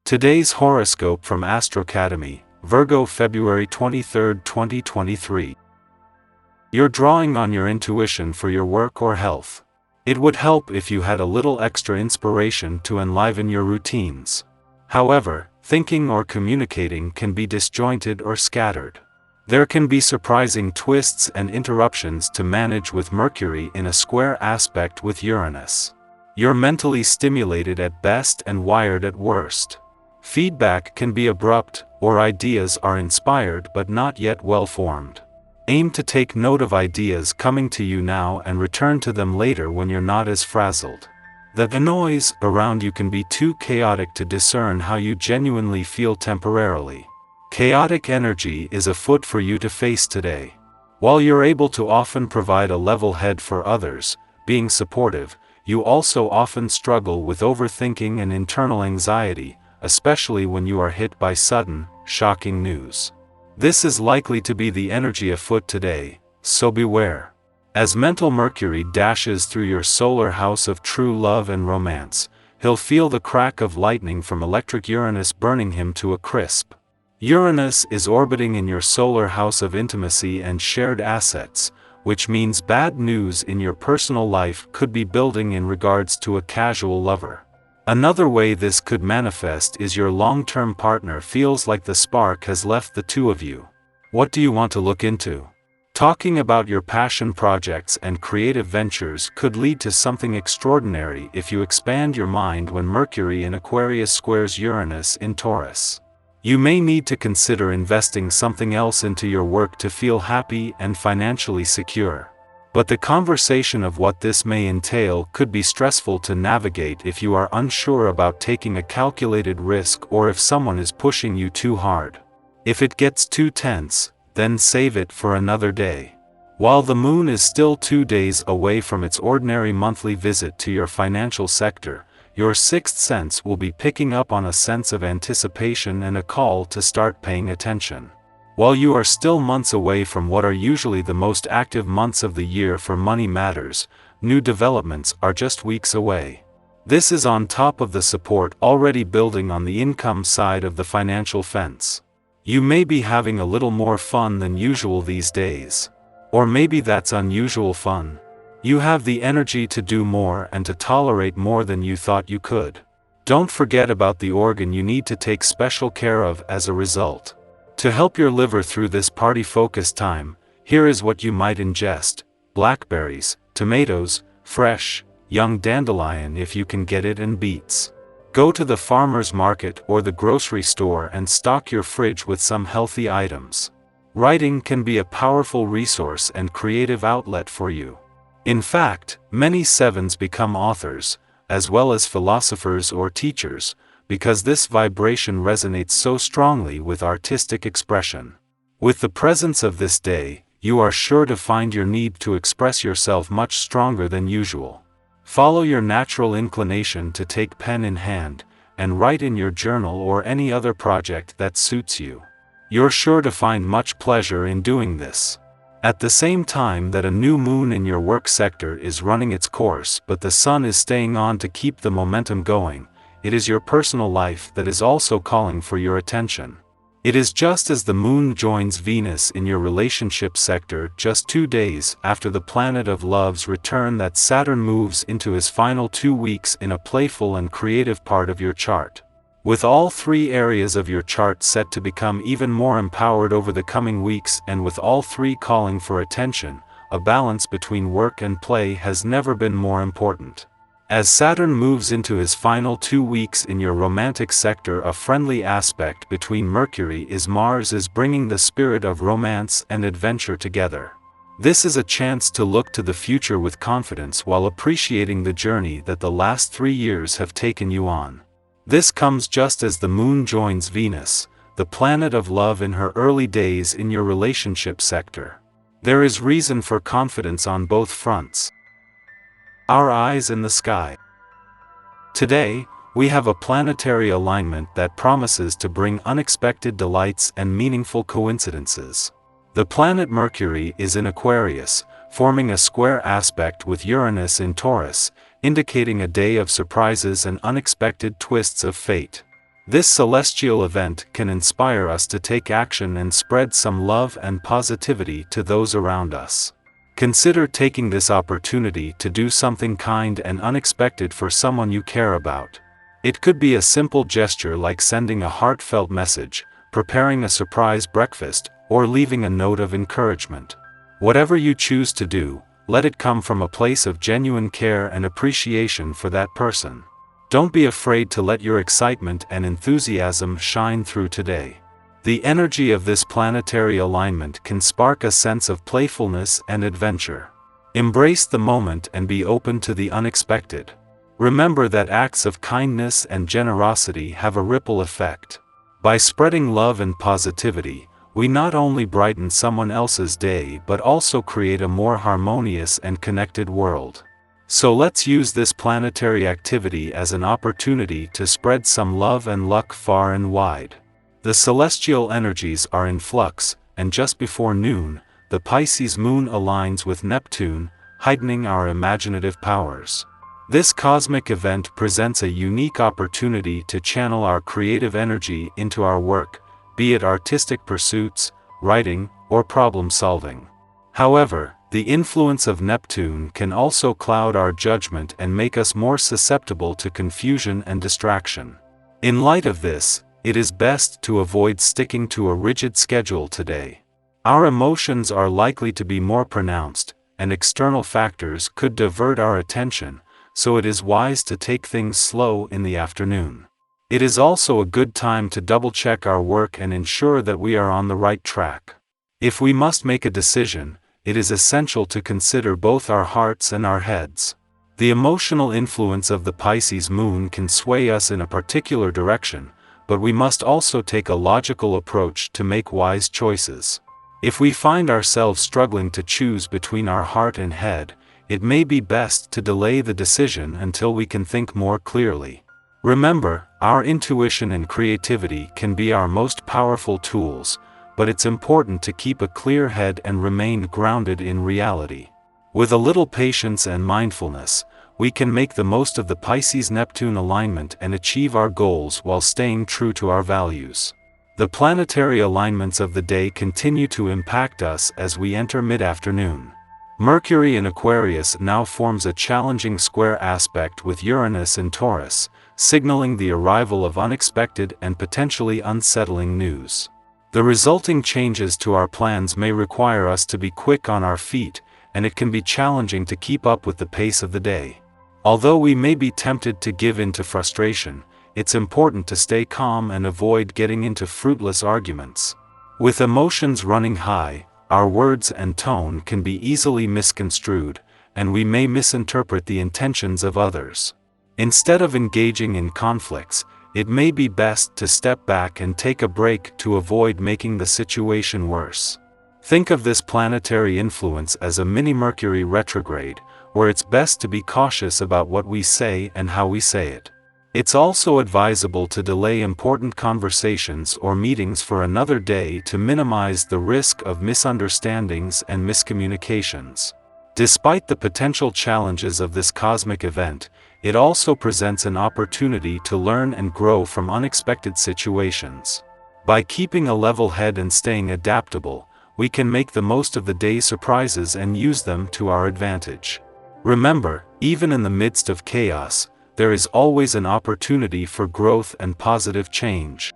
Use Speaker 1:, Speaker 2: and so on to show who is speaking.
Speaker 1: Today's horoscope from Astrocademy, Virgo February 23, 2023. You're drawing on your intuition for your work or health. It would help if you had a little extra inspiration to enliven your routines. However, thinking or communicating can be disjointed or scattered. There can be surprising twists and interruptions to manage with Mercury in a square aspect with Uranus. You're mentally stimulated at best and wired at worst. Feedback can be abrupt, or ideas are inspired but not yet well formed. Aim to take note of ideas coming to you now and return to them later when you're not as frazzled. The noise around you can be too chaotic to discern how you genuinely feel temporarily. Chaotic energy is afoot for you to face today. While you're able to often provide a level head for others, being supportive, you also often struggle with overthinking and internal anxiety, especially when you are hit by sudden, shocking news. This is likely to be the energy afoot today, so beware. As mental Mercury dashes through your solar house of true love and romance, he'll feel the crack of lightning from electric Uranus burning him to a crisp. Uranus is orbiting in your solar house of intimacy and shared assets, which means bad news in your personal life could be building in regards to a casual lover. Another way this could manifest is your long-term partner feels like the spark has left the two of you. What do you want to look into? Talking about your passion projects and creative ventures could lead to something extraordinary if you expand your mind when Mercury in Aquarius squares Uranus in Taurus. You may need to consider investing something else into your work to feel happy and financially secure. But the conversation of what this may entail could be stressful to navigate if you are unsure about taking a calculated risk or if someone is pushing you too hard. If it gets too tense, then save it for another day. While the moon is still 2 days away from its ordinary monthly visit to your financial sector, your sixth sense will be picking up on a sense of anticipation and a call to start paying attention. While you are still months away from what are usually the most active months of the year for money matters, new developments are just weeks away. This is on top of the support already building on the income side of the financial fence. You may be having a little more fun than usual these days. Or maybe that's unusual fun. You have the energy to do more and to tolerate more than you thought you could. Don't forget about the organ you need to take special care of as a result. To help your liver through this party-focused time, here is what you might ingest: blackberries, tomatoes, fresh, young dandelion if you can get it, and beets. Go to the farmer's market or the grocery store and stock your fridge with some healthy items. Writing can be a powerful resource and creative outlet for you. In fact, many sevens become authors, as well as philosophers or teachers, because this vibration resonates so strongly with artistic expression. With the presence of this day, you are sure to find your need to express yourself much stronger than usual. Follow your natural inclination to take pen in hand, and write in your journal or any other project that suits you. You're sure to find much pleasure in doing this. At the same time that a new moon in your work sector is running its course but the sun is staying on to keep the momentum going, it is your personal life that is also calling for your attention. It is just as the moon joins Venus in your relationship sector just 2 days after the planet of love's return that Saturn moves into his final 2 weeks in a playful and creative part of your chart. With all 3 areas of your chart set to become even more empowered over the coming weeks and with all 3 calling for attention, a balance between work and play has never been more important. As Saturn moves into his final 2 weeks in your romantic sector, a friendly aspect between Mercury is Mars is bringing the spirit of romance and adventure together. This is a chance to look to the future with confidence while appreciating the journey that the last 3 years have taken you on. This comes just as the moon joins Venus, the planet of love, in her early days in your relationship sector. There is reason for confidence on both fronts. Our eyes in the sky. Today, we have a planetary alignment that promises to bring unexpected delights and meaningful coincidences. The planet Mercury is in Aquarius, forming a square aspect with Uranus in Taurus, indicating a day of surprises and unexpected twists of fate. This celestial event can inspire us to take action and spread some love and positivity to those around us. Consider taking this opportunity to do something kind and unexpected for someone you care about. It could be a simple gesture like sending a heartfelt message, preparing a surprise breakfast, or leaving a note of encouragement. Whatever you choose to do, let it come from a place of genuine care and appreciation for that person. Don't be afraid to let your excitement and enthusiasm shine through today. The energy of this planetary alignment can spark a sense of playfulness and adventure. Embrace the moment and be open to the unexpected. Remember that acts of kindness and generosity have a ripple effect. By spreading love and positivity, we not only brighten someone else's day but also create a more harmonious and connected world. So let's use this planetary activity as an opportunity to spread some love and luck far and wide. The celestial energies are in flux, and just before noon, the Pisces moon aligns with Neptune, heightening our imaginative powers. This cosmic event presents a unique opportunity to channel our creative energy into our work, be it artistic pursuits, writing, or problem solving. However, the influence of Neptune can also cloud our judgment and make us more susceptible to confusion and distraction. In light of this, it is best to avoid sticking to a rigid schedule today. Our emotions are likely to be more pronounced, and external factors could divert our attention, so it is wise to take things slow in the afternoon. It is also a good time to double-check our work and ensure that we are on the right track. If we must make a decision, it is essential to consider both our hearts and our heads. The emotional influence of the Pisces moon can sway us in a particular direction, but we must also take a logical approach to make wise choices. If we find ourselves struggling to choose between our heart and head, it may be best to delay the decision until we can think more clearly. Remember, our intuition and creativity can be our most powerful tools, but it's important to keep a clear head and remain grounded in reality. With a little patience and mindfulness, we can make the most of the Pisces-Neptune alignment and achieve our goals while staying true to our values. The planetary alignments of the day continue to impact us as we enter mid-afternoon. Mercury in Aquarius now forms a challenging square aspect with Uranus in Taurus, signaling the arrival of unexpected and potentially unsettling news. The resulting changes to our plans may require us to be quick on our feet, and it can be challenging to keep up with the pace of the day. Although we may be tempted to give in to frustration, it's important to stay calm and avoid getting into fruitless arguments. With emotions running high, our words and tone can be easily misconstrued, and we may misinterpret the intentions of others. Instead of engaging in conflicts, it may be best to step back and take a break to avoid making the situation worse. Think of this planetary influence as a mini Mercury retrograde, where it's best to be cautious about what we say and how we say it. It's also advisable to delay important conversations or meetings for another day to minimize the risk of misunderstandings and miscommunications. Despite the potential challenges of this cosmic event, it also presents an opportunity to learn and grow from unexpected situations. By keeping a level head and staying adaptable, we can make the most of the day's surprises and use them to our advantage. Remember, even in the midst of chaos, there is always an opportunity for growth and positive change.